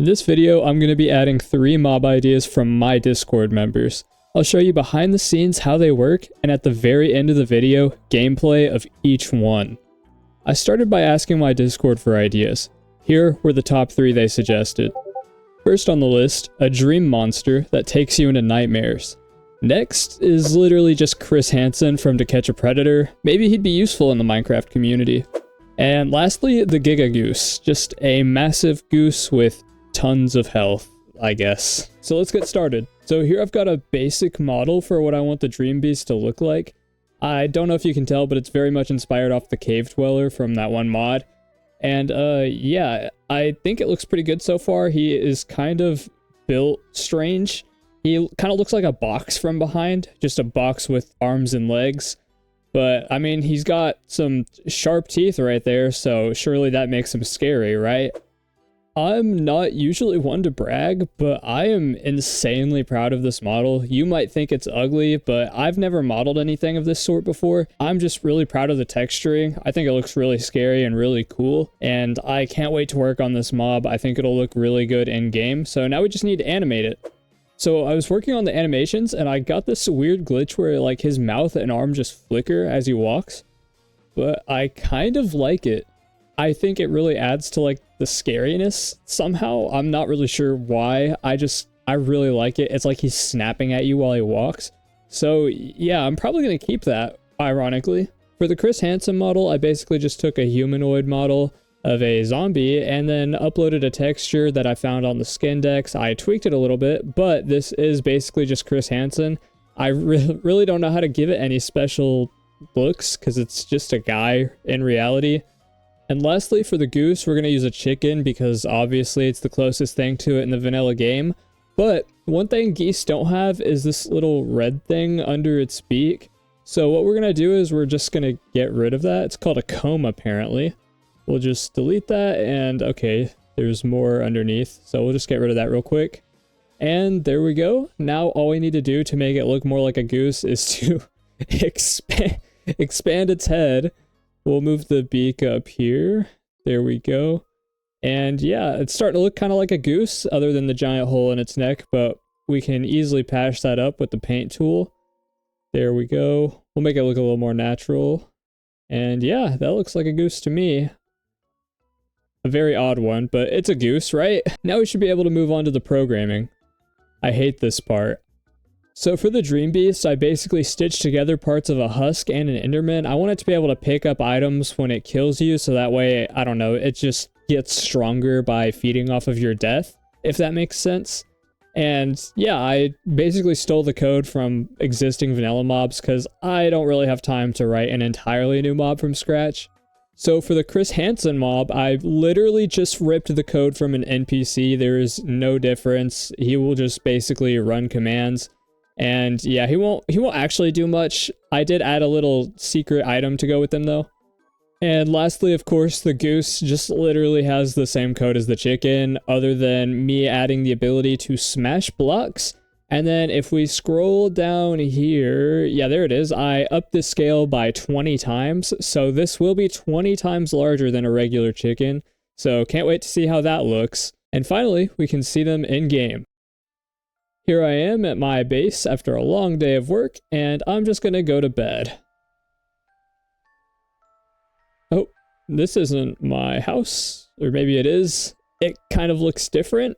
In this video, I'm going to be adding 3 mob ideas from my Discord members. I'll show you behind the scenes how they work, and at the very end of the video, gameplay of each one. I started by asking my Discord for ideas. Here were the top 3 they suggested. First on the list, a dream monster that takes you into nightmares. Next is literally just Chris Hansen from To Catch a Predator. Maybe he'd be useful in the Minecraft community. And lastly, the Giga Goose. Just a massive goose with tons of health, I guess. So let's get started. So here I've got a basic model for what I want the Dream Beast to look like. I don't know if you can tell, but it's very much inspired off the Cave Dweller from that one mod. And yeah, I think it looks pretty good so far. He is kind of built strange. He kind of looks like a box from behind, just a box with arms and legs. But I mean, he's got some sharp teeth right there, so surely that makes him scary, right? I'm not usually one to brag, but I am insanely proud of this model. You might think it's ugly, but I've never modeled anything of this sort before. I'm just really proud of the texturing. I think it looks really scary and really cool, and I can't wait to work on this mob. I think it'll look really good in game, so now we just need to animate it. So I was working on the animations, and I got this weird glitch where like his mouth and arm just flicker as he walks, but I kind of like it. I think it really adds to like the scariness somehow. I'm not really sure why. I really like it. It's like he's snapping at you while he walks. So yeah, I'm probably going to keep that, ironically. For the Chris Hansen model, I basically just took a humanoid model of a zombie and then uploaded a texture that I found on the skin decks. I tweaked it a little bit, but this is basically just Chris Hansen. I really don't know how to give it any special looks because it's just a guy in reality. And lastly, for the goose, we're going to use a chicken because obviously it's the closest thing to it in the vanilla game. But one thing geese don't have is this little red thing under its beak. So what we're going to do is we're just going to get rid of that. It's called a comb, apparently. We'll just delete that, and okay, there's more underneath. So we'll just get rid of that real quick. And there we go. Now all we need to do to make it look more like a goose is to expand its head. We'll move the beak up here. There we go. And yeah, it's starting to look kind of like a goose other than the giant hole in its neck, but we can easily patch that up with the paint tool. There we go. We'll make it look a little more natural. And yeah, that looks like a goose to me. A very odd one, but it's a goose, right? Now we should be able to move on to the programming. I hate this part. So for the Dream Beast, I basically stitched together parts of a husk and an enderman. I want it to be able to pick up items when it kills you, so that way, I don't know, it just gets stronger by feeding off of your death, if that makes sense. And yeah, I basically stole the code from existing vanilla mobs because I don't really have time to write an entirely new mob from scratch. So for the Chris Hansen mob, I literally just ripped the code from an NPC. There is no difference. He will just basically run commands. And yeah, he won't actually do much. I did add a little secret item to go with him though. And lastly, of course, the goose just literally has the same code as the chicken, other than me adding the ability to smash blocks. And then if we scroll down here, yeah, there it is. I upped the scale by 20 times. So this will be 20 times larger than a regular chicken. So can't wait to see how that looks. And finally, we can see them in game. Here I am at my base after a long day of work, and I'm just gonna go to bed. Oh, this isn't my house. Or maybe it is. It kind of looks different.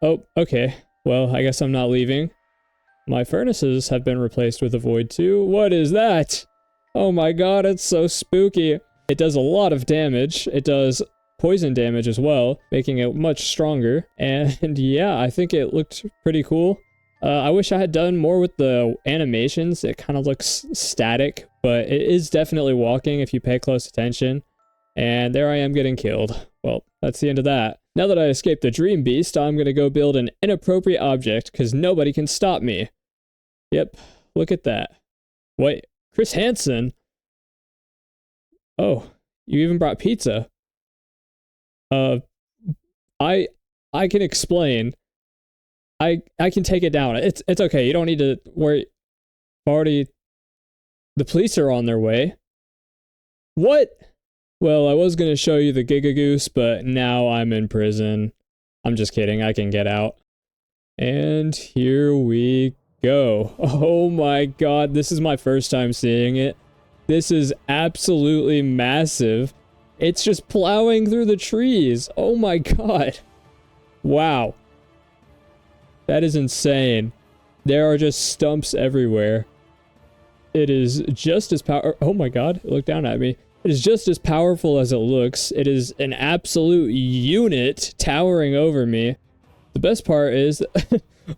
Oh, okay. Well, I guess I'm not leaving. My furnaces have been replaced with a void too. What is that? Oh my god, it's so spooky. It does a lot of damage. It does poison damage as well, making it much stronger. And yeah, I think it looked pretty cool. I wish I had done more with the animations. It kind of looks static, but it is definitely walking if you pay close attention. And there I am getting killed. Well, that's the end of that. Now that I escaped the Dream Beast, I'm gonna go build an inappropriate object because nobody can stop me. Yep, look at that. Wait, Chris Hansen? Oh, you even brought pizza. I can explain. I can take it down. It's okay. You don't need to worry. The police are on their way. What? Well, I was going to show you the Giga Goose, but now I'm in prison. I'm just kidding, I can get out. And here we go. Oh my god, this is my first time seeing it. This is absolutely massive. It's just plowing through the trees. Oh my god. Wow. That is insane. There are just stumps everywhere. It is just as oh my god, look down at me. It is just as powerful as it looks. It is an absolute unit towering over me. The best part is...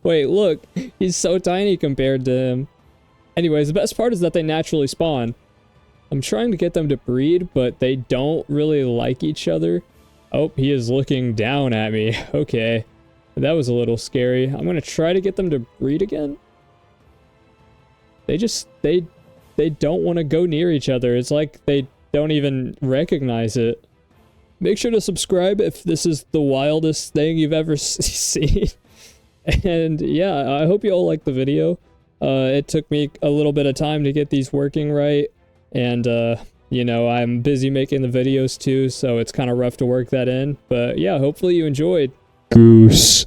Wait, look. He's so tiny compared to him. Anyways, the best part is that they naturally spawn. I'm trying to get them to breed, but they don't really like each other. Oh, he is looking down at me. Okay. That was a little scary. I'm gonna try to get them to breed again. They just... They don't want to go near each other. It's like they don't even recognize it. Make sure to subscribe if this is the wildest thing you've ever seen. And yeah, I hope you all liked the video. It took me a little bit of time to get these working right. And, you know, I'm busy making the videos too, so it's kind of rough to work that in. But yeah, hopefully you enjoyed. Goose.